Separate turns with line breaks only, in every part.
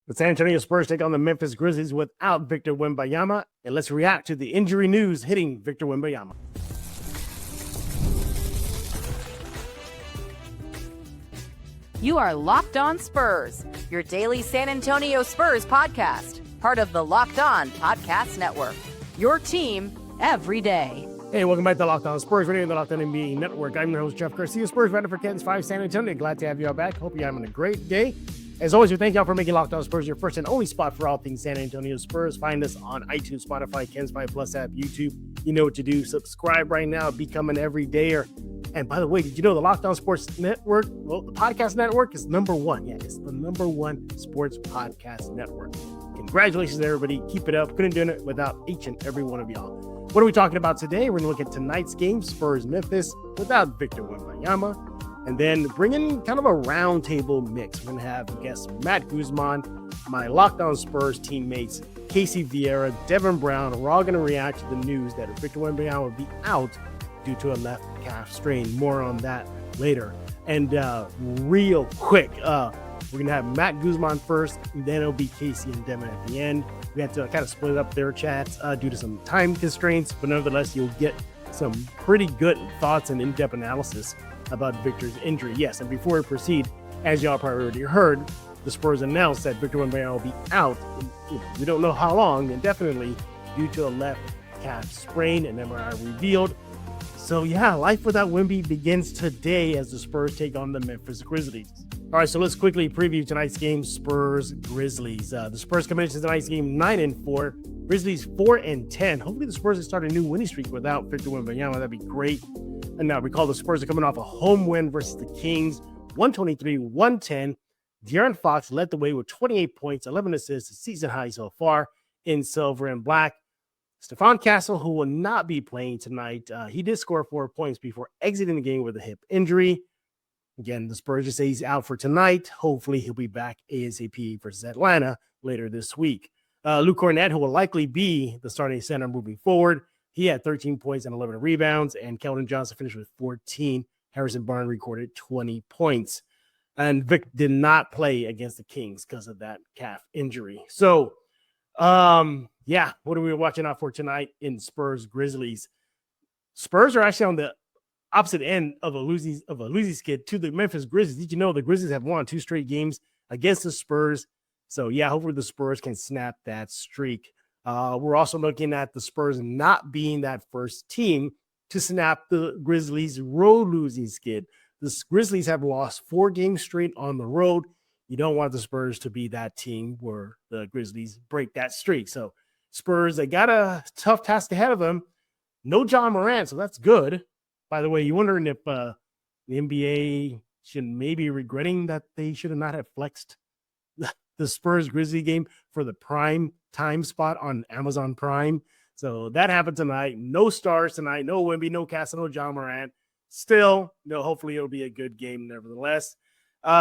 The San Antonio Spurs take on the Memphis Grizzlies without Victor Wembanyama, and let's react to the injury news hitting Victor Wembanyama.
You are Locked On Spurs, your daily San Antonio Spurs podcast, part of the Locked On Podcast Network, your team every day.
Hey, welcome back to Locked On Spurs, radio on the Locked On NBA Network. I'm your host, Jeff Garcia, Spurs writer for Ken's 5 San Antonio. Glad to have you all back. Hope you're having a great day. As always, we thank y'all for making Locked On Spurs your first and only spot for all things San Antonio Spurs. Find us on iTunes, Spotify, Ken's 5 Plus app, YouTube. You know what to do. Subscribe right now. Become an everydayer. And by the way, did you know the Locked On Sports Network, well, the podcast network is number one. Yeah, it's the number one sports podcast network. Congratulations, everybody. Keep it up. Couldn't do it without each and every one of y'all. What are we talking about today? We're going to look at tonight's game, Spurs-Memphis, without Victor Wembanyama. And then bring in kind of a roundtable mix. We're going to have guests Matt Guzman, my Locked On Spurs teammates, Casey Viera, Devin Brown. We're all going to react to the news that Victor Wembanyama will be out due to a left calf strain. More on that later. And real quick, we're going to have Matt Guzman first, and then it'll be Casey and Devin at the end. We had to kind of split up their chats due to some time constraints, but nevertheless, you'll get some pretty good thoughts and in-depth analysis about Victor's injury. Yes, and before we proceed, as y'all probably already heard, the Spurs announced that Victor Wembanyama will be out. We don't know how long, indefinitely, due to a left calf sprain, and MRI revealed. So yeah, life without Wemby begins today as the Spurs take on the Memphis Grizzlies. All right, so let's quickly preview tonight's game, Spurs-Grizzlies. The Spurs come into tonight's game 9-4, Grizzlies 4-10. Hopefully the Spurs can start a new winning streak without Victor Wembanyama. That'd be great. And now recall the Spurs are coming off a home win versus the Kings, 123-110. De'Aaron Fox led the way with 28 points, 11 assists, a season high so far in silver and black. Stephon Castle, who will not be playing tonight, he did score 4 points before exiting the game with a hip injury. Again, the Spurs just say he's out for tonight. Hopefully, he'll be back ASAP versus Atlanta later this week. Luke Kornet, who will likely be the starting center moving forward, he had 13 points and 11 rebounds, and Keldon Johnson finished with 14. Harrison Barnes recorded 20 points. And Vic did not play against the Kings because of that calf injury. So, yeah, what are we watching out for tonight in Spurs-Grizzlies? Spurs are actually on the opposite end of a losing skid to the Memphis Grizzlies. Did you know the Grizzlies have won 2 straight games against the Spurs? So, yeah, hopefully the Spurs can snap that streak. We're also looking at the Spurs not being that first team to snap the Grizzlies' road losing skid. The Grizzlies have lost 4 games straight on the road. You don't want the Spurs to be that team where the Grizzlies break that streak. So Spurs, they got a tough task ahead of them. No John Morant, so that's good. By the way, you're wondering if the NBA should maybe regretting that they should have not have flexed the Spurs-Grizzly game for the prime time spot on Amazon Prime. So that happened tonight. No stars tonight. No Wemby, no Castle, no John Morant. Still, hopefully it'll be a good game nevertheless.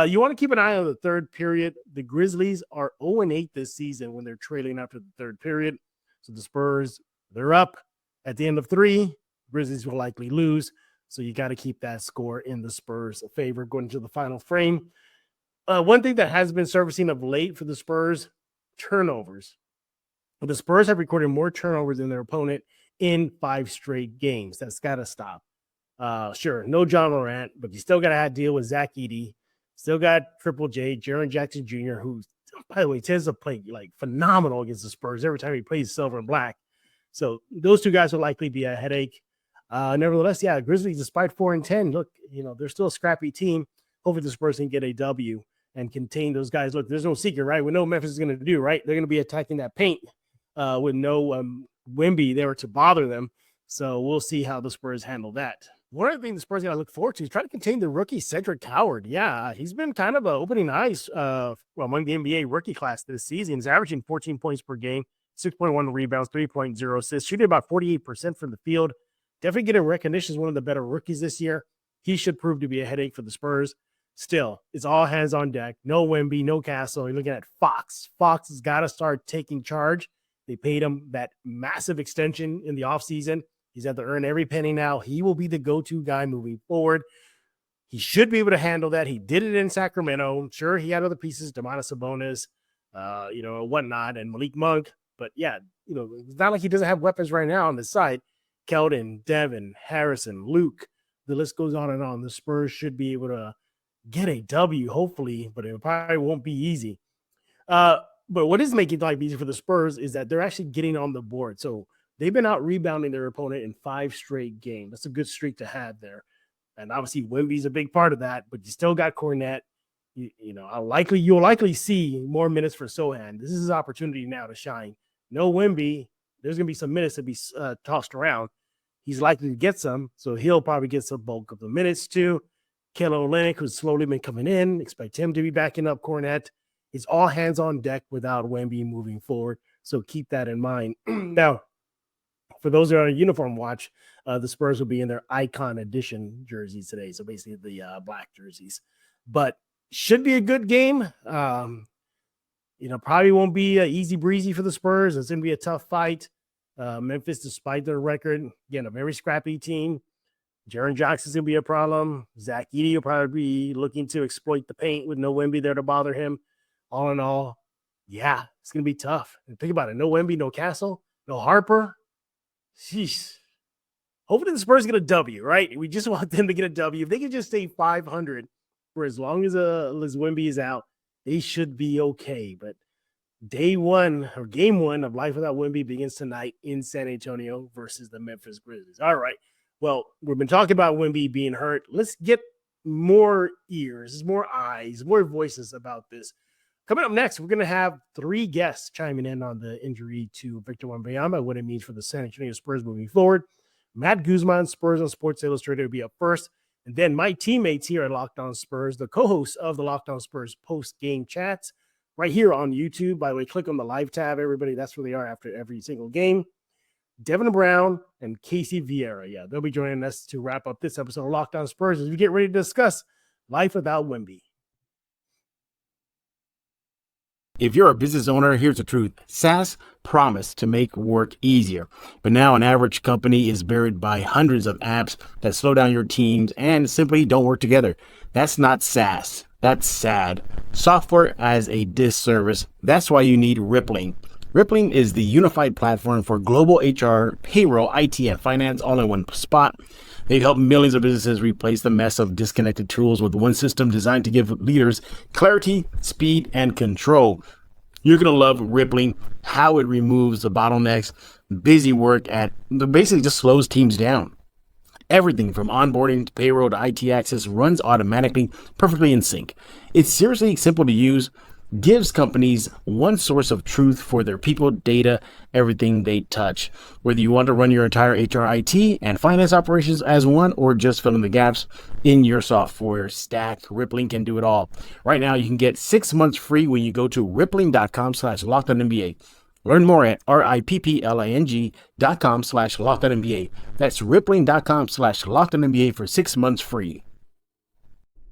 You want to keep an eye on the third period. The Grizzlies are 0-8 this season when they're trailing after the third period. So the Spurs, they're up at the end of 3. Grizzlies will likely lose. So you got to keep that score in the Spurs' favor going into the final frame. One thing that has been surfacing of late for the Spurs, turnovers. The Spurs have recorded more turnovers than their opponent in 5 straight games. That's got to stop. Sure, no John Morant, but you still got to deal with Zach Edey. Still got Triple J, Jaren Jackson Jr., who, by the way, tends to play like phenomenal against the Spurs every time he plays silver and black. So those 2 guys will likely be a headache. Nevertheless, yeah, Grizzlies, despite 4-10, look, they're still a scrappy team. Hopefully the Spurs can get a W and contain those guys. Look, there's no secret, right? We know what Memphis is going to do, right? They're going to be attacking that paint with no Wemby there to bother them. So we'll see how the Spurs handle that. One of the things the Spurs got to look forward to is try to contain the rookie Cedric Howard. Yeah, he's been kind of opening eyes among the NBA rookie class this season. He's averaging 14 points per game, 6.1 rebounds, 3.0 assists, shooting about 48% from the field. Definitely getting recognition as one of the better rookies this year. He should prove to be a headache for the Spurs. Still, it's all hands on deck. No Wemby, no Castle. You're looking at Fox. Fox has got to start taking charge. They paid him that massive extension in the offseason. He's had to earn every penny now. He will be the go-to guy moving forward. He should be able to handle that. He did it in Sacramento. Sure, he had other pieces, Domantas Sabonis, whatnot, and Malik Monk. But yeah, it's not like he doesn't have weapons right now on the side. Keldon, Devin, Harrison, Luke, the list goes on and on. The Spurs should be able to get a W, hopefully, but it probably won't be easy. But what is making life easy for the Spurs is that they're actually getting on the board. So they've been out rebounding their opponent in 5 straight games. That's a good streak to have there. And obviously Wemby's a big part of that, but you still got Kornet. You'll likely see more minutes for Sohan. This is his opportunity now to shine. No Wemby. There's going to be some minutes to be tossed around. He's likely to get some, so he'll probably get some bulk of the minutes too. Olynyk, who's slowly been coming in, expect him to be backing up Kornet. It's all hands on deck without Wemby moving forward, so keep that in mind. Now, for those that are on a uniform watch, the Spurs will be in their Icon Edition jerseys today, so basically the black jerseys. But should be a good game. Probably won't be easy breezy for the Spurs. It's going to be a tough fight. Memphis, despite their record, again, a very scrappy team. Jaren Jackson's going to be a problem. Zach Edey will probably be looking to exploit the paint with no Wemby there to bother him. All in all, yeah, it's going to be tough. And think about it. No Wemby, no Castle, no Harper. Jeez. Hopefully the Spurs get a W, right? We just want them to get a W. If they can just stay 500 for as long as Wemby is out, they should be okay. But game one of Life Without Wemby begins tonight in San Antonio versus the Memphis Grizzlies. All right. Well, we've been talking about Wemby being hurt. Let's get more ears, more eyes, more voices about this. Coming up next, we're going to have 3 guests chiming in on the injury to Victor Wembanyama, what it means for the San Antonio Spurs moving forward. Matt Guzman, Spurs on Sports Illustrated, will be up first. And then my teammates here at Locked On Spurs, the co-hosts of the Locked On Spurs post-game chats, right here on YouTube. By the way, click on the live tab, everybody. That's where they are after every single game. Devin Brown and Casey Viera. Yeah, they'll be joining us to wrap up this episode of Locked On Spurs as we get ready to discuss life without Wemby.
If you're a business owner, here's the truth. SaaS promised to make work easier, but now an average company is buried by hundreds of apps that slow down your teams and simply don't work together. That's not SaaS. That's sad. Software as a disservice. That's why you need Rippling. Rippling is the unified platform for global HR, payroll, IT, and finance all in one spot. They've helped millions of businesses replace the mess of disconnected tools with one system designed to give leaders clarity, speed, and control. You're going to love Rippling, how it removes the bottlenecks, busy work basically just slows teams down. Everything from onboarding to payroll to IT access runs automatically, perfectly in sync. It's seriously simple to use, gives companies one source of truth for their people, data, everything they touch. Whether you want to run your entire HR, IT, and finance operations as one, or just fill in the gaps in your software stack, Rippling can do it all. Right now, you can get 6 months free when you go to rippling.com/LockedOnNBA. Learn more at rippling.com/LockedOnNBA. That's rippling.com/LockedOnNBA for 6 months free.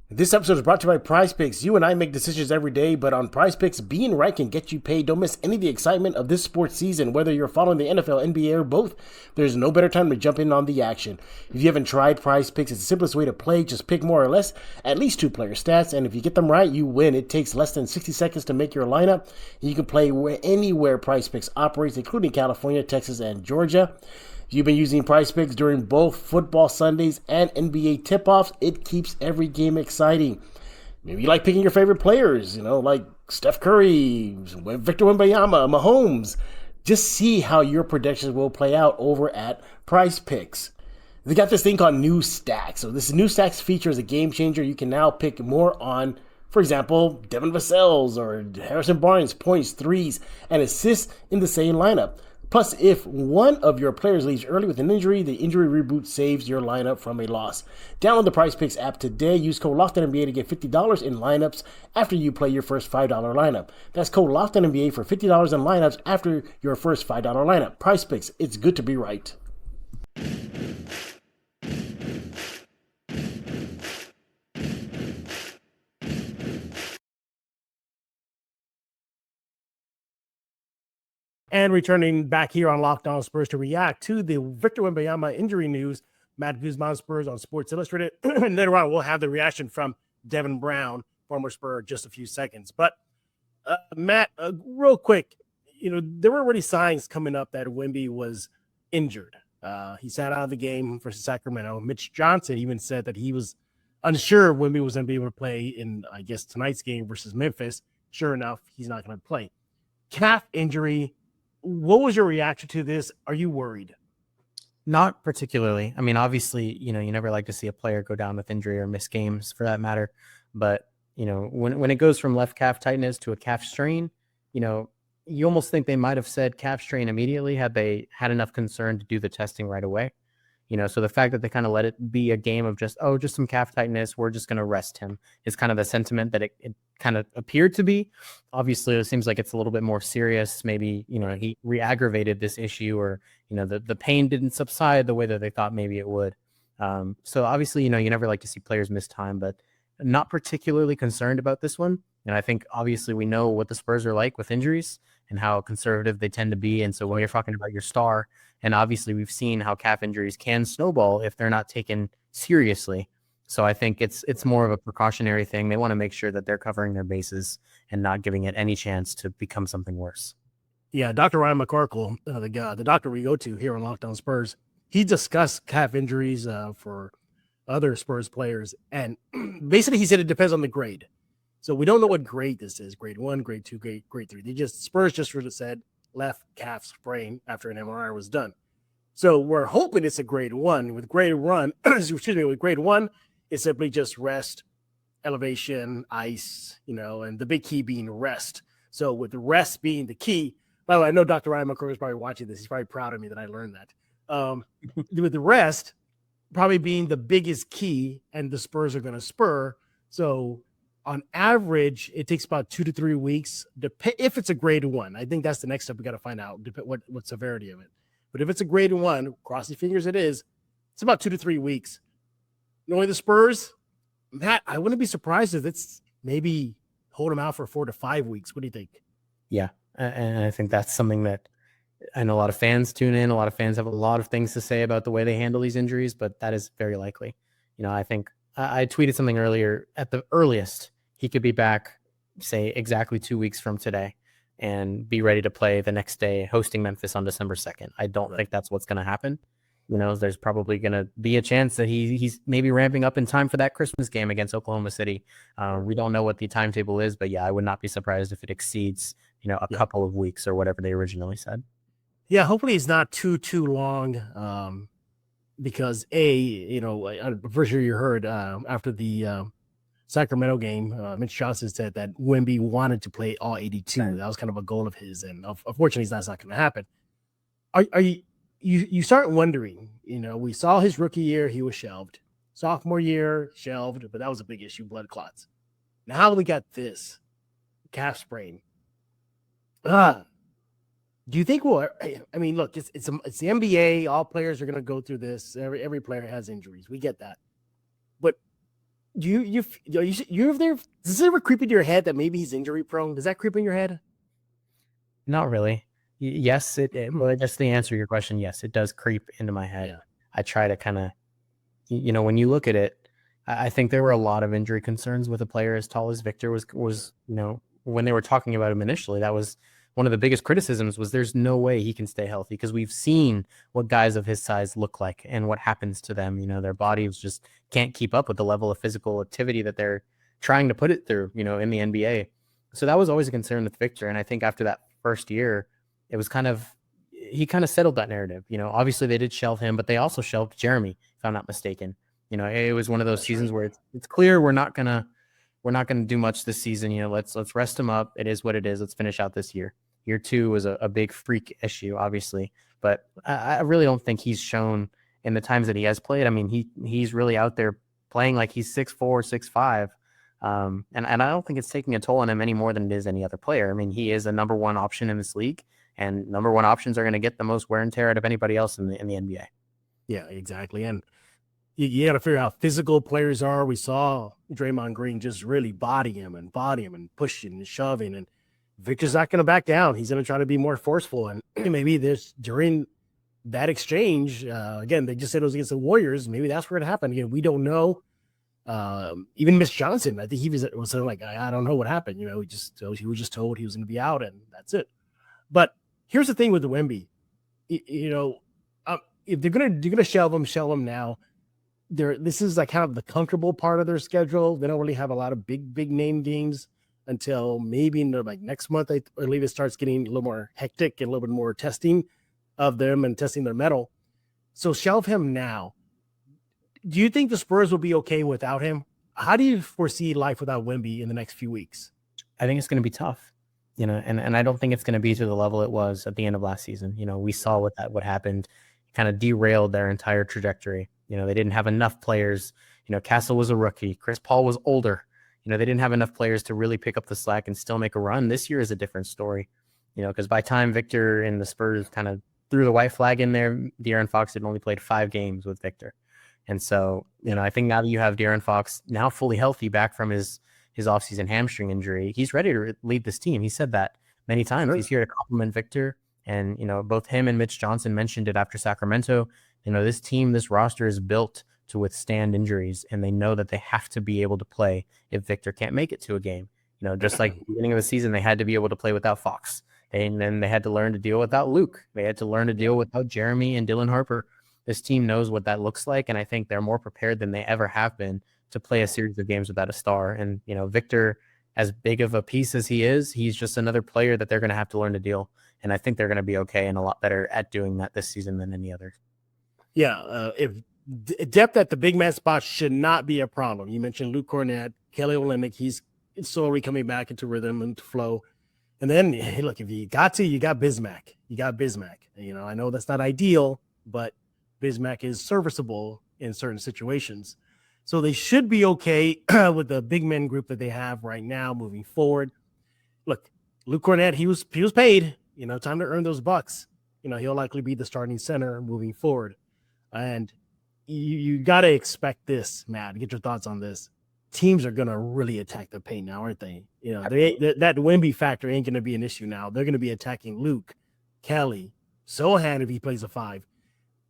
This episode is brought to you by PrizePicks. You and I make decisions every day, but on PrizePicks, being right can get you paid. Don't miss any of the excitement of this sports season. Whether you're following the NFL, NBA, or both, there's no better time to jump in on the action. If you haven't tried PrizePicks, it's the simplest way to play. Just pick more or less, at least 2 player stats, and if you get them right, you win. It takes less than 60 seconds to make your lineup. You can play anywhere PrizePicks operates, including California, Texas, and Georgia. If you've been using PrizePicks during both football Sundays and NBA tip-offs, it keeps every game exciting. Maybe you like picking your favorite players, like Steph Curry, Victor Wembanyama, Mahomes. Just see how your predictions will play out over at PrizePicks. They got this thing called New Stacks. So this New Stacks feature is a game changer. You can now pick more on, for example, Devin Vassell's or Harrison Barnes' points, threes, and assists in the same lineup. Plus, if one of your players leaves early with an injury, the injury reboot saves your lineup from a loss. Download the PrizePicks app today. Use code LOCKEDONNBA to get $50 in lineups after you play your first $5 lineup. That's code LOCKEDONNBA for $50 in lineups after your first $5 lineup. PrizePicks, it's good to be right. And returning back here on Locked On Spurs to react to the Victor Wembanyama injury news, Matt Guzman, Spurs on Sports Illustrated. And later on, we'll have the reaction from Devin Brown, former Spur, just a few seconds. But Matt, real quick, there were already signs coming up that Wemby was injured. He sat out of the game versus Sacramento. Mitch Johnson even said that he was unsure Wemby was going to be able to play in, I guess, tonight's game versus Memphis. Sure enough, he's not going to play. Calf injury. What was your reaction to this? Are you worried?
Not particularly. I mean, obviously, you never like to see a player go down with injury or miss games for that matter. But, when it goes from left calf tightness to a calf strain, you almost think they might have said calf strain immediately had they had enough concern to do the testing right away. So the fact that they kind of let it be a game of just some calf tightness, we're just going to rest him is kind of the sentiment that it kind of appeared to be. Obviously, it seems like it's a little bit more serious. Maybe, he re-aggravated this issue or, the pain didn't subside the way that they thought maybe it would. So obviously, you never like to see players miss time, but not particularly concerned about this one. And I think obviously we know what the Spurs are like with injuries and how conservative they tend to be. And so when you're talking about your star, and obviously we've seen how calf injuries can snowball if they're not taken seriously. So I think it's more of a precautionary thing. They want to make sure that they're covering their bases and not giving it any chance to become something worse.
Yeah, Dr. Ryan McCorkle, the doctor we go to here on Locked On Spurs, he discussed calf injuries for other Spurs players. And basically he said it depends on the grade. So we don't know what grade this is, grade 1, grade 2, grade 3. Spurs just sort of said left calf sprain after an MRI was done. So we're hoping it's a grade 1. With grade 1, with grade 1, it's simply just rest, elevation, ice, and the big key being rest. So with the rest being the key, by the way, I know Dr. Ryan McCorkle is probably watching this. He's probably proud of me that I learned that. With the rest probably being the biggest key, and the Spurs are going to spur. So on average, it takes about 2 to 3 weeks. If it's a grade 1, I think that's the next step we got to find out what severity of it. But if it's a grade 1, cross your fingers, it's about 2 to 3 weeks. Knowing the Spurs, Matt, I wouldn't be surprised if it's maybe hold them out for 4 to 5 weeks. What do you think?
Yeah, and I think that's something that I know a lot of fans tune in. A lot of fans have a lot of things to say about the way they handle these injuries, but that is very likely. I think I tweeted something earlier. At the earliest, he could be back, say, exactly 2 weeks from today and be ready to play the next day, hosting Memphis on December 2nd. I don't think that's what's going to happen. There's probably going to be a chance that he's maybe ramping up in time for that Christmas game against Oklahoma City. We don't know what the timetable is, but yeah, I would not be surprised if it exceeds, a couple of weeks or whatever they originally said.
Yeah, hopefully it's not too long because I'm pretty sure you heard after the Sacramento game, Mitch Johnson said that Wemby wanted to play all 82. That was kind of a goal of his, and unfortunately, that's not going to happen. Are you start wondering? We saw his rookie year; he was shelved. Sophomore year, shelved, but that was a big issue, blood clots. Now we got this calf sprain. Do you think? Well, I mean, look, it's the NBA. All players are going to go through this. Every player has injuries. We get that, but you there? Does it ever creep into your head that maybe he's injury prone? Does that creep in your head?
Not really. Yes, well, just to answer your question, yes, it does creep into my head. Yeah. I try to kind of, when you look at it, I think there were a lot of injury concerns with a player as tall as Victor was, when they were talking about him initially, that was one of the biggest criticisms was there's no way he can stay healthy because we've seen what guys of his size look like and what happens to them. Their bodies just can't keep up with the level of physical activity that they're trying to put it through, in the NBA. So that was always a concern with Victor. And I think after that first year, it was he kind of settled that narrative. Obviously they did shelve him, but they also shelved Jeremy, if I'm not mistaken. It was one of those seasons where it's clear we're not gonna do much this season. Let's rest him up. It is what it is. Let's finish out this year. Year 2 was a big freak issue, obviously, but I really don't think he's shown in the times that he has played. I mean, he's really out there playing like he's 6'4", 6'5", and I don't think it's taking a toll on him any more than it is any other player. I mean, he is a number one option in this league, and number one options are going to get the most wear and tear out of anybody else in the NBA.
Yeah, exactly, and you got to figure out how physical players are. We saw Draymond Green just really body him and pushing and shoving, and Victor's not going to back down. He's going to try to be more forceful. And maybe during that exchange, again, they just said it was against the Warriors. Maybe that's where it happened. Again, we don't know. Even Mitch Johnson, I think he was like, I don't know what happened. He was just told he was going to be out, and that's it. But here's the thing with the Wemby, if they're gonna shelve him now. This is like kind of the comfortable part of their schedule. They don't really have a lot of big name games until maybe like next month. I believe it starts getting a little more hectic and a little bit more testing of them and testing their mettle. So shelve him now. Do you think the Spurs will be okay without him? How do you foresee life without Wemby in the next few weeks?
I think it's going to be tough, and I don't think it's going to be to the level it was at the end of last season. We saw what happened, kind of derailed their entire trajectory. They didn't have enough players. Castle was a rookie. Chris Paul was older. They didn't have enough players to really pick up the slack and still make a run. This year is a different story, because by time Victor and the Spurs kind of threw the white flag in there, De'Aaron Fox had only played 5 games with Victor. And so, I think now that you have De'Aaron Fox now fully healthy back from his offseason hamstring injury, he's ready to lead this team. He said that many times. He's here to compliment Victor. And, both him and Mitch Johnson mentioned it after Sacramento. This team, this roster is built to withstand injuries, and they know that they have to be able to play if Victor can't make it to a game. Just like the beginning of the season, they had to be able to play without Fox. And then they had to learn to deal without Luke. They had to learn to deal without Jeremy and Dylan Harper. This team knows what that looks like, and I think they're more prepared than they ever have been to play a series of games without a star. And, Victor, as big of a piece as he is, he's just another player that they're going to have to learn to deal. And I think they're going to be okay and a lot better at doing that this season than any other.
Yeah, if depth at the big man spot should not be a problem. You mentioned Luke Kornet, Kelly Olynyk. He's slowly coming back into rhythm and flow. And then, hey, look, if you got Bismack. I know that's not ideal, but Bismack is serviceable in certain situations. So they should be okay with the big men group that they have right now moving forward. Look, Luke Kornet, he was paid. Time to earn those bucks. He'll likely be the starting center moving forward. And you got to expect this, Matt. Get your thoughts on this. Teams are going to really attack the paint now, aren't they? That Wemby factor ain't going to be an issue now. They're going to be attacking Luke, Kelly, Sohan if he plays a 5.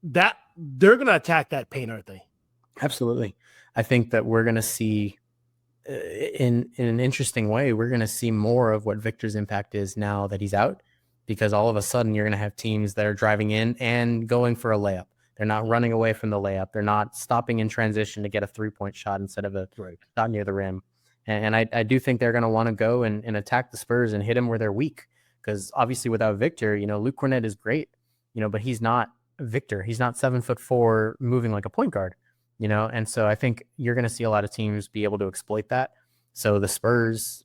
That they're going to attack that paint, aren't they?
Absolutely. I think that we're going to see in an interesting way, we're going to see more of what Victor's impact is now that he's out, because all of a sudden you're going to have teams that are driving in and going for a layup. They're not running away from the layup. They're not stopping in transition to get a 3-point shot instead of a shot near the rim. And I do think they're going to want to go and attack the Spurs and hit them where they're weak, because obviously without Victor, Luke Kornet is great, but he's not Victor. He's not 7'4" moving like a point guard, and so I think you're going to see a lot of teams be able to exploit that. So the Spurs,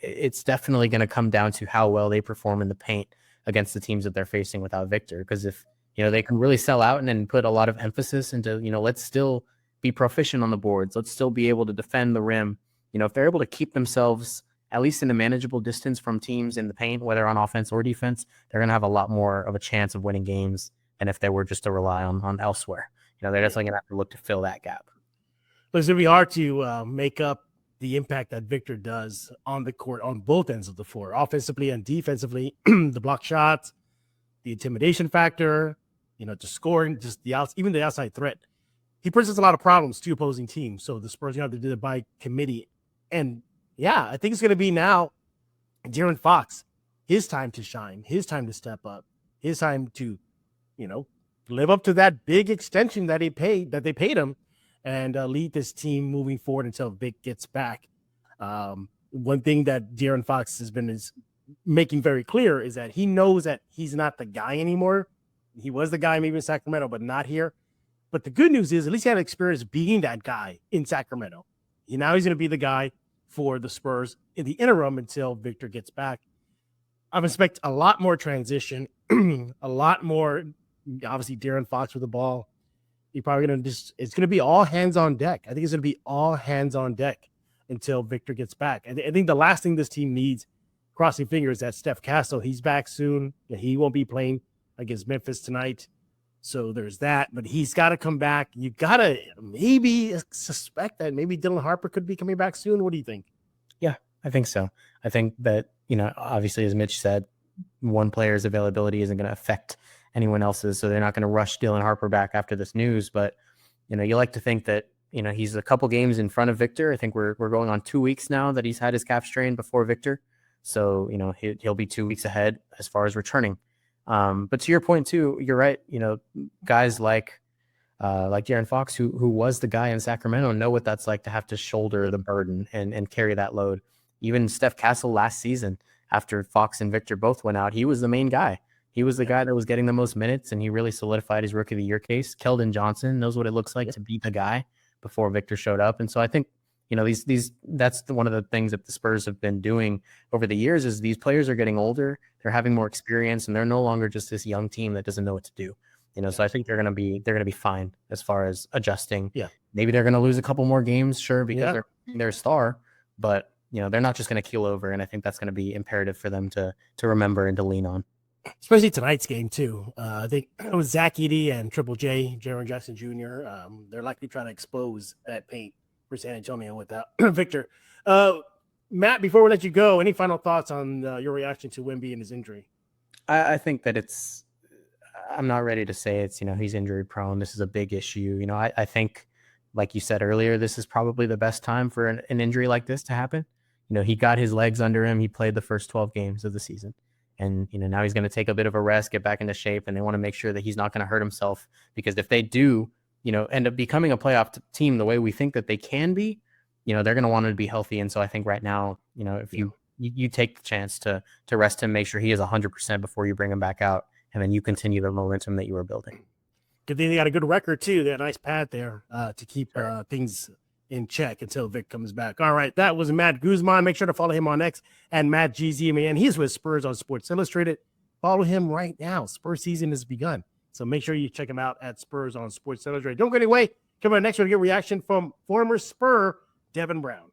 it's definitely going to come down to how well they perform in the paint against the teams that they're facing without Victor. Because if they can really sell out and then put a lot of emphasis into, let's still be proficient on the boards. Let's still be able to defend the rim. If they're able to keep themselves at least in a manageable distance from teams in the paint, whether on offense or defense, they're going to have a lot more of a chance of winning games than if they were just to rely on elsewhere. They're definitely going to have to look to fill that gap.
But it's going to be hard to make up the impact that Victor does on the court on both ends of the floor, offensively and defensively. The block shots, the intimidation factor, just scoring, just even the outside threat. He presents a lot of problems to opposing teams. So the Spurs have to do it by committee. And yeah, I think it's going to be now De'Aaron Fox, his time to shine, his time to step up, his time to, live up to that big extension that they paid him and lead this team moving forward until Vic gets back. One thing that De'Aaron Fox has been making very clear is that he knows that he's not the guy anymore. He was the guy maybe in Sacramento, but not here. But the good news is at least he had experience being that guy in Sacramento. Now he's going to be the guy for the Spurs in the interim until Victor gets back. I expect a lot more transition, a lot more, obviously, De'Aaron Fox with the ball. You're probably going to it's going to be all hands on deck. I think it's going to be all hands on deck until Victor gets back. I think the last thing this team needs, crossing fingers, that Steph Castle, he's back soon. He won't be playing against Memphis tonight. So there's that, but he's got to come back. You got to maybe suspect that maybe Dylan Harper could be coming back soon. What do you think?
Yeah, I think so. I think that, obviously, as Mitch said, one player's availability isn't going to affect anyone else's. So they're not going to rush Dylan Harper back after this news. But, you like to think that he's a couple games in front of Victor. I think we're going on 2 weeks now that he's had his calf strain before Victor. So, he'll be 2 weeks ahead as far as returning. But to your point too, you're right. Guys like De'Aaron Fox, who was the guy in Sacramento, know what that's like to have to shoulder the burden and carry that load. Even Steph Castle last season, after Fox and Victor both went out, he was the main guy. He was the guy that was getting the most minutes, and he really solidified his Rookie of the Year case. Keldon Johnson knows what it looks like to be the guy before Victor showed up. And so I think, that's one of the things that the Spurs have been doing over the years is these players are getting older, they're having more experience, and they're no longer just this young team that doesn't know what to do. So I think they're going to be fine as far as adjusting.
Yeah.
Maybe they're going to lose a couple more games, sure, because they're a star, but they're not just going to keel over. And I think that's going to be imperative for them to remember and to lean on.
Especially tonight's game too. I think it was Zach Edey and Triple J, Jaren Jackson Jr. They're likely trying to expose that paint for San Antonio without Victor. Matt, before we let you go, any final thoughts on your reaction to Wemby and his injury?
I think that I'm not ready to say he's injury prone. This is a big issue. I think, like you said earlier, this is probably the best time for an injury like this to happen. He got his legs under him. He played the first 12 games of the season. And, now he's going to take a bit of a rest, get back into shape, and they want to make sure that he's not going to hurt himself, because if they do, end up becoming a playoff team the way we think that they can be, they're going to want him to be healthy. And so I think right now, if you take the chance to rest him, make sure he is 100% before you bring him back out, and then you continue the momentum that you were building.
Good thing they got a good record too. They had a nice pad there to keep things in check until Vic comes back. All right, that was Matt Guzman. Make sure to follow him on X and Matt GZ. Man, he's with Spurs on Sports Illustrated. Follow him right now. Spurs season has begun, so make sure you check him out at Spurs on Sports Illustrated. Don't go anyway. Come on next, we'll get reaction from former Spur Devin Brown.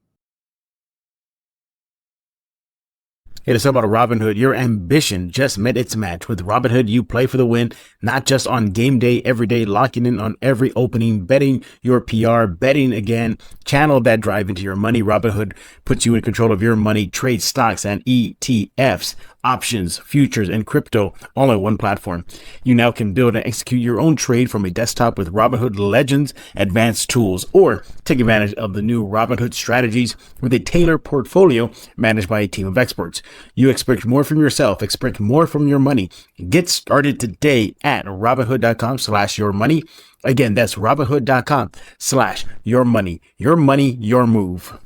Hey, it's about Robinhood. Your ambition just met its match. With Robinhood, you play for the win, not just on game day, every day, locking in on every opening, betting your PR, betting again. Channel that drive into your money. Robinhood puts you in control of your money. Trade stocks and ETFs, options, futures, and crypto all on one platform. You now can build and execute your own trade from a desktop with Robinhood Legends advanced tools, or take advantage of the new Robinhood strategies with a tailored portfolio managed by a team of experts. You expect more from yourself, expect more from your money. Get started today at Robinhood.com/yourmoney. Again, that's Robinhood.com/yourmoney. Your money, your move.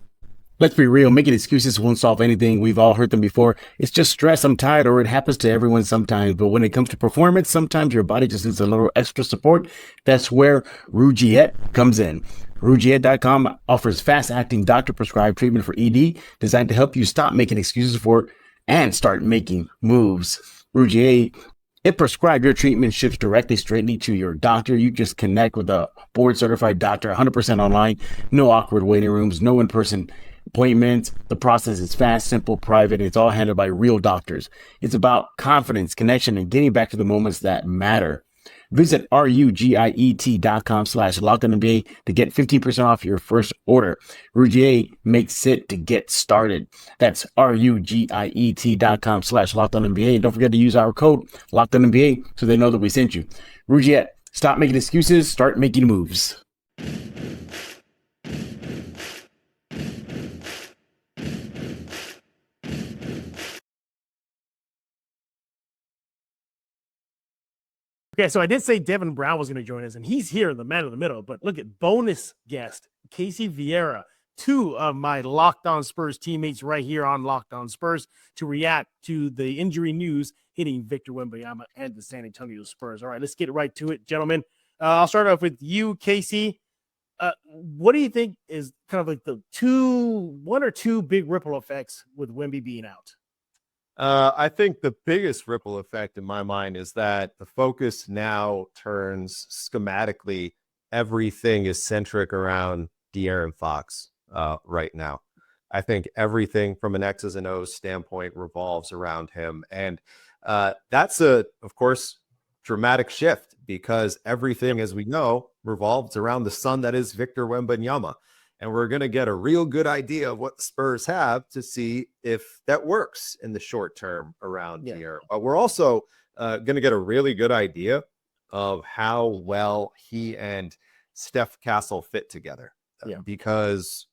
Let's be real, making excuses won't solve anything. We've all heard them before. It's just stress, I'm tired, or it happens to everyone sometimes. But when it comes to performance, sometimes your body just needs a little extra support. That's where Rougiette comes in. Rougiette.com offers fast-acting doctor-prescribed treatment for ED designed to help you stop making excuses for and start making moves. Rougiette, it prescribes your treatment, ships directly straightly to your doctor. You just connect with a board-certified doctor, 100% online, no awkward waiting rooms, no in-person appointments. The process is fast, simple, private. It's all handled by real doctors. It's about confidence, connection, and getting back to the moments that matter. Visit RUGIET.com/LockedOnNBA to get 15% off your first order. Rougiette makes it to get started. That's RUGIET.com/LockedOnNBA. And don't forget to use our code LockedOnNBA so they know that we sent you. Rougiette, stop making excuses, start making moves.
Okay, so I did say Devin Brown was going to join us, and he's here in the man in the middle. But look at bonus guest, Casey Viera, two of my Locked On Spurs teammates right here on Locked On Spurs to react to the injury news hitting Victor Wembanyama and the San Antonio Spurs. All right, let's get right to it, gentlemen. I'll start off with you, Casey. What do you think is kind of like the one or two big ripple effects with Wemby being out?
I think the biggest ripple effect in my mind is that the focus now turns schematically. Everything is centric around De'Aaron Fox right now. I think everything from an X's and O's standpoint revolves around him. And that's of course, dramatic shift, because everything, as we know, revolves around the son that is Victor Wembanyama. And we're going to get a real good idea of what the Spurs have to see if that works in the short term around here. But we're also going to get a really good idea of how well he and Steph Castle fit together. because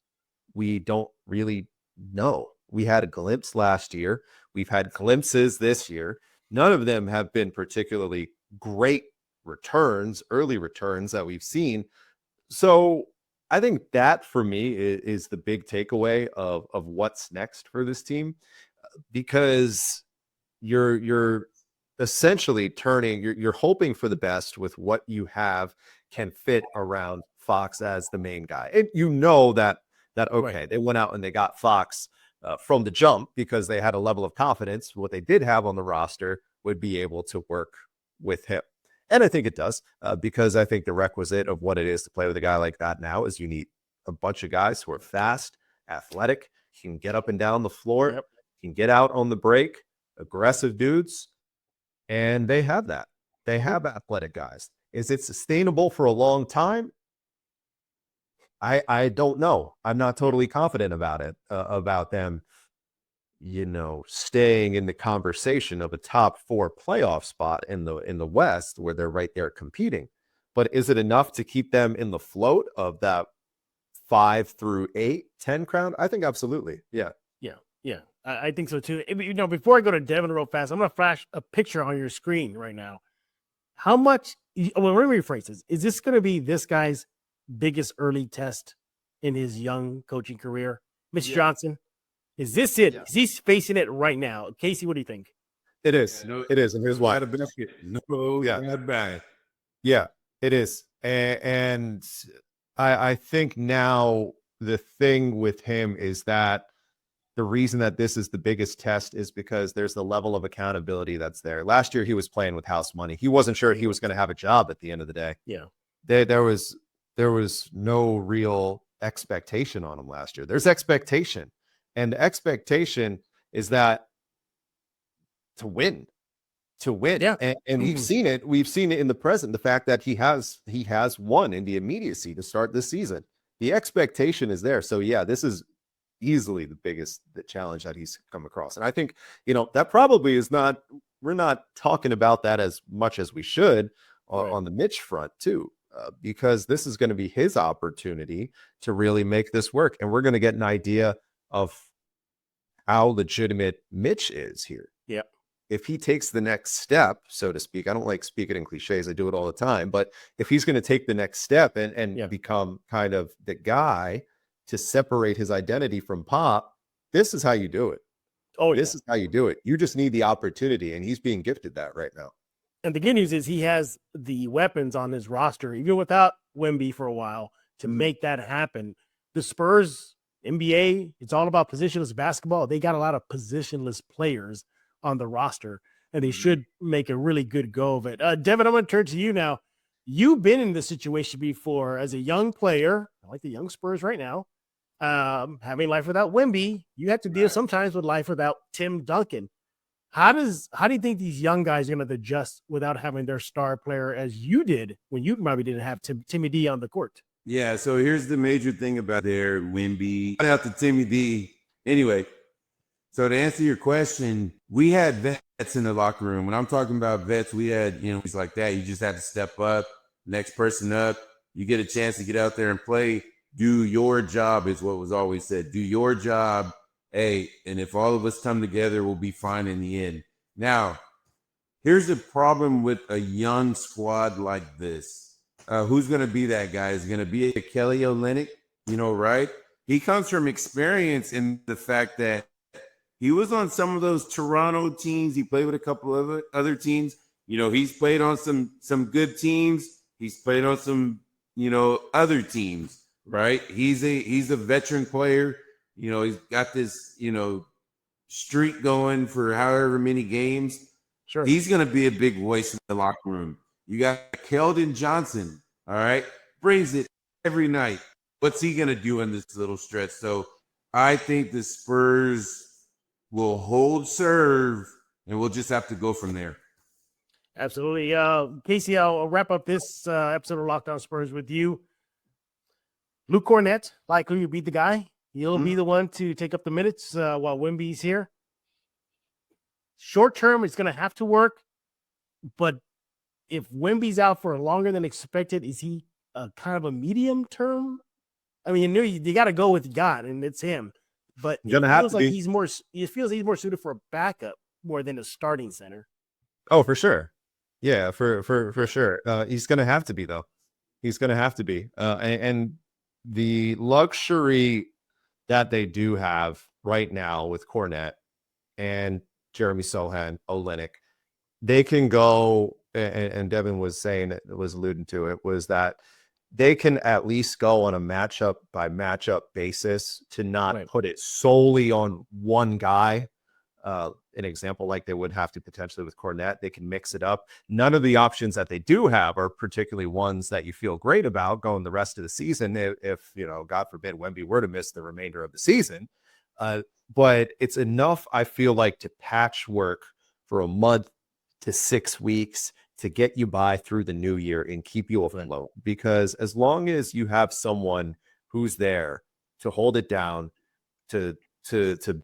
we don't really know. We had a glimpse last year. We've had glimpses this year. None of them have been particularly great returns, early returns that we've seen. So I think that for me is the big takeaway of what's next for this team, because you're essentially you're hoping for the best with what you have can fit around Fox as the main guy. And you know that okay, they went out and they got Fox from the jump because they had a level of confidence what they did have on the roster would be able to work with him. And I think it does, because I think the requisite of what it is to play with a guy like that now is you need a bunch of guys who are fast, athletic, can get up and down the floor, can get out on the break, aggressive dudes, and they have that. They have athletic guys. Is it sustainable for a long time? I don't know. I'm not totally confident about it, about them, staying in the conversation of a top 4 playoff spot in the West where they're right there competing. But is it enough to keep them in the float of that 5 through 8, 10 crown? I think absolutely. Yeah.
Yeah, I think so too. Before I go to Devin real fast, I'm going to flash a picture on your screen right now. How much, well, let me rephrase this. Is this going to be this guy's biggest early test in his young coaching career? Mitch Johnson, is this it? Yeah. Is he facing it right now? Casey, what do you think?
It is. It is. And here's why. Yeah, it is. And I think now the thing with him is that the reason that this is the biggest test is because there's the level of accountability that's there. Last year, he was playing with house money. He wasn't sure he was going to have a job at the end of the day.
Yeah.
There was no real expectation on him last year. There's expectation. And the expectation is that to win.
Yeah.
And we've seen it. We've seen it in the present. The fact that he has won in the immediacy to start this season. The expectation is there. So yeah, this is easily the biggest challenge that he's come across. And I think, that probably is not, we're not talking about that as much as we should on the Mitch front too, because this is going to be his opportunity to really make this work. And we're going to get an idea of how legitimate Mitch is here.
Yeah.
If he takes the next step, so to speak, I don't like speaking in cliches. I do it all the time. But if he's going to take the next step and become kind of the guy to separate his identity from Pop, this is how you do it. This is how you do it. You just need the opportunity, and he's being gifted that right now.
And the good news is he has the weapons on his roster, even without Wemby for a while, to make that happen. The Spurs, NBA, it's all about positionless basketball. They got a lot of positionless players on the roster, and they should make a really good go of it. Devin, I'm going to turn to you now. You've been in this situation before as a young player, like the young Spurs right now, having life without Wemby. You have to deal sometimes with life without Tim Duncan. How do you think these young guys are going to adjust without having their star player as you did when you probably didn't have Timmy D on the court?
Yeah, so here's the major thing about their Wemby. Shout out to Timmy D. Anyway, so to answer your question, we had vets in the locker room. When I'm talking about vets, we had, things like that. You just had to step up, next person up. You get a chance to get out there and play. Do your job is what was always said. Do your job. Hey, and if all of us come together, we'll be fine in the end. Now, here's the problem with a young squad like this. Who's going to be that guy? Is going to be a Kelly Olynyk, right? He comes from experience in the fact that he was on some of those Toronto teams. He played with a couple of other teams. He's played on some good teams. He's played on some, other teams, right? He's a veteran player. He's got this, streak going for however many games.
Sure.
He's going to be a big voice in the locker room. You got Keldon Johnson, all right? Brings it every night. What's he going to do in this little stretch? So I think the Spurs will hold serve, and we'll just have to go from there.
Absolutely. Casey, I'll wrap up this episode of Locked On Spurs with you. Luke Kornet, likely to be the guy. He'll be the one to take up the minutes while Wemby's here. Short term, it's going to have to work. But if Wemby's out for longer than expected, is he kind of a medium term I mean, you got to go with God, and it's him. But
You're gonna have to be.
he's more. It feels he's more suited for a backup more than a starting center.
Oh, for sure. Yeah, for sure. He's gonna have to be though. He's gonna have to be. And the luxury that they do have right now with Kornet and Jeremy Sohan, Olynyk, they can go. And Devin was alluding to it, was that they can at least go on a matchup by matchup basis to not put it solely on one guy. An example like they would have to potentially with Kornet, they can mix it up. None of the options that they do have are particularly ones that you feel great about going the rest of the season. If God forbid, Wemby were to miss the remainder of the season. But it's enough, I feel like, to patchwork for a month to 6 weeks to get you by through the new year and keep you afloat. Because as long as you have someone who's there to hold it down, to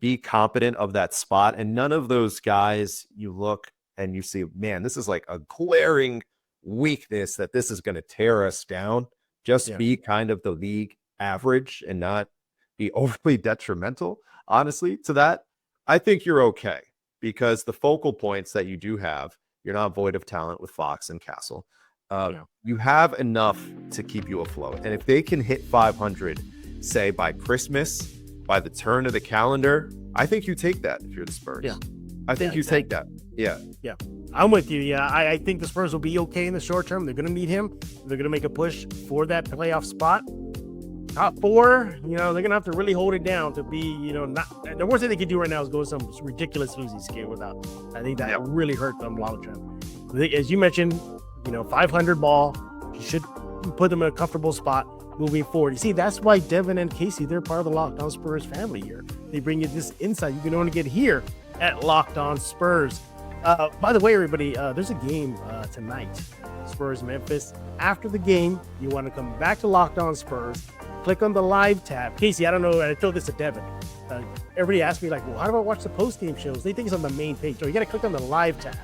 be competent of that spot, and none of those guys you look and you see, man, this is like a glaring weakness that this is going to tear us down. Just be kind of the league average and not be overly detrimental, honestly, to that. I think you're okay, because the focal points that you do have, you're not void of talent with Fox and Castle. You have enough to keep you afloat. And if they can hit 500, say by Christmas, by the turn of the calendar, I think you take that if you're the Spurs.
Yeah.
I think you take that. Yeah.
Yeah. I'm with you. Yeah. I think the Spurs will be okay in the short term. They're going to need him. They're going to make a push for that playoff spot. Top 4, they're going to have to really hold it down to be, not. The worst thing they could do right now is go to some ridiculous losing scare without. I think that really hurt them long term. As you mentioned, 500 ball should put them in a comfortable spot moving forward. You see, that's why Devin and Casey, they're part of the Locked On Spurs family here. They bring you this insight you can only get here at Locked On Spurs. By the way, everybody, there's a game tonight, Spurs Memphis. After the game, you want to come back to Locked On Spurs, click on the live tab. Casey, I don't know, I told this to Devin. Everybody asked me, well, how do I watch the post-game shows? They think it's on the main page. So you got to click on the live tab.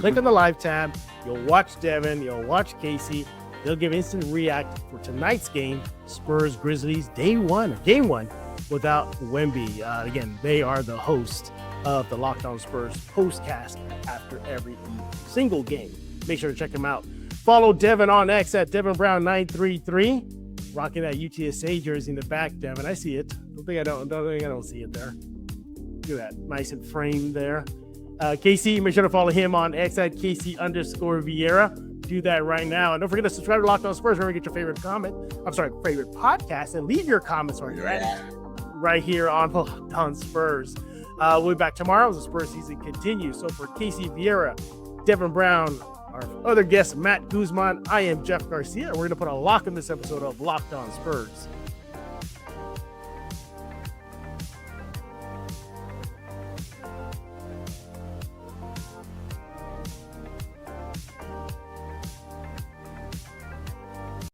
Click on the live tab. You'll watch Devin. You'll watch Casey. They'll give instant react for tonight's game, Spurs Grizzlies, game one without Wemby. Again, they are the host of the Locked On Spurs postcast after every single game. Make sure to check them out. Follow Devin on X at DevinBrown933. Rocking that UTSA jersey in the back, Devin. I see it. Don't think I don't see it there. Look at that, nice and framed there. Casey, make sure to follow him on X at Casey_Viera. Do that right now. And don't forget to subscribe to Locked On Spurs wherever you get your favorite favorite podcast, and leave your comments where you're at right here on Locked On Spurs. We'll be back tomorrow as the Spurs season continues. So for Casey Viera, Devin Brown, our other guest, Matt Guzman, I am Jeff Garcia. We're going to put a lock in this episode of Locked On Spurs.